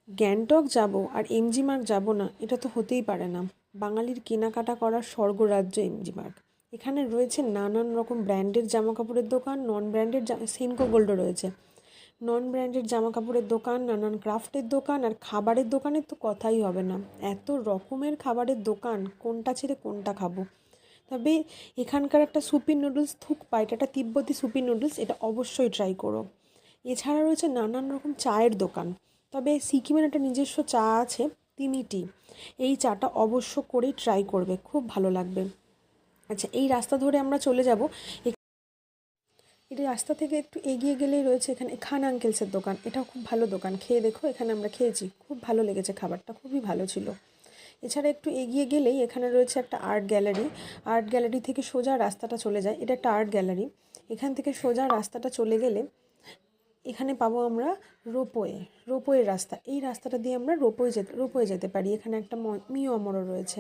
গ্যাংটক যাব আর এমজি মার্গ যাব না, এটা তো হতেই পারে না। বাঙালির কেনাকাটা করার স্বর্গরাজ্য এমজি মার্গ। এখানে রয়েছে নানান রকম ব্র্যান্ডের জামা কাপড়ের দোকান, নন ব্র্যান্ডের সেনকো গোল্ডও রয়েছে। নন ব্র্যান্ডেড জামা কাপড়ের দোকান, নানান ক্রাফটের দোকান, আর খাবারের দোকানের তো কথাই হবে না। এত রকমের খাবারের দোকান, কোনটা ছেড়ে কোনটা খাবো। তবে এখানকার একটা সুপি নুডলস থুকপা, এটা একটা তিব্বতি সুপি নুডলস, এটা অবশ্যই ট্রাই করো। এছাড়া রয়েছে নানান রকম চায়ের দোকান। তবে সিকিমের একটা নিজস্ব চা আছে, তিমি টি। এই চাটা অবশ্য করেই ট্রাই করবে, খুব ভালো লাগবে। আচ্ছা, এই রাস্তা ধরে আমরা চলে যাব। এই রাস্তা থেকে একটু এগিয়ে গেলেই রয়েছে এখানে খান আঙ্কেলসের দোকান। এটাও খুব ভালো দোকান, খেয়ে দেখো। এখানে আমরা খেয়েছি, খুব ভালো লেগেছে, খাবারটা খুবই ভালো ছিল। এছাড়া একটু এগিয়ে গেলেই এখানে রয়েছে একটা আর্ট গ্যালারি। আর্ট গ্যালারি থেকে সোজা রাস্তাটা চলে যায়, এটা একটা আর্ট গ্যালারি। এখান থেকে সোজা রাস্তাটা চলে গেলে এখানে পাবো আমরা রোপওয়ের রাস্তা। এই রাস্তাটা দিয়ে আমরা রোপওয়ে যেতে পারি। এখানে একটা মিওমরও রয়েছে।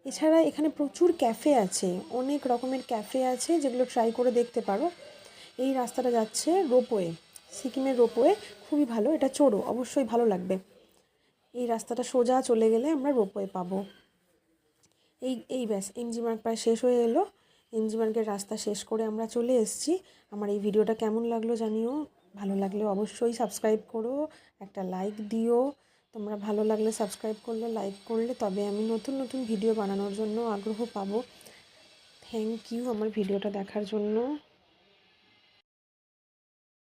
এছাড়া এখানে প্রচুর ক্যাফে আছে, অনেক রকমের ক্যাফে আছে, যেগুলো ট্রাই করে দেখতে পারো। এই রাস্তাটা যাচ্ছে রোপওয়ে, সিকিমের রোপওয়ে, খুবই ভালো। এটা চড়ো, অবশ্যই ভালো লাগবে। এই রাস্তাটা সোজা চলে গেলে আমরা রোপওয়ে পাবো। এই ব্যাস, এমজি মার্গ প্রায় শেষ হয়ে এলো। এমজি মার্গের রাস্তা শেষ করে আমরা চলে এসেছি। আমার এই ভিডিওটা কেমন লাগলো জানিও। ভালো লাগলে অবশ্যই সাবস্ক্রাইব করো, একটা লাইক দিও। তোমরা ভালো লাগলে সাবস্ক্রাইব করলে, লাইক করলে, তবে আমি নতুন নতুন ভিডিও বানানোর জন্য আগ্রহ পাবো। থ্যাংক ইউ আমার ভিডিওটা দেখার জন্য।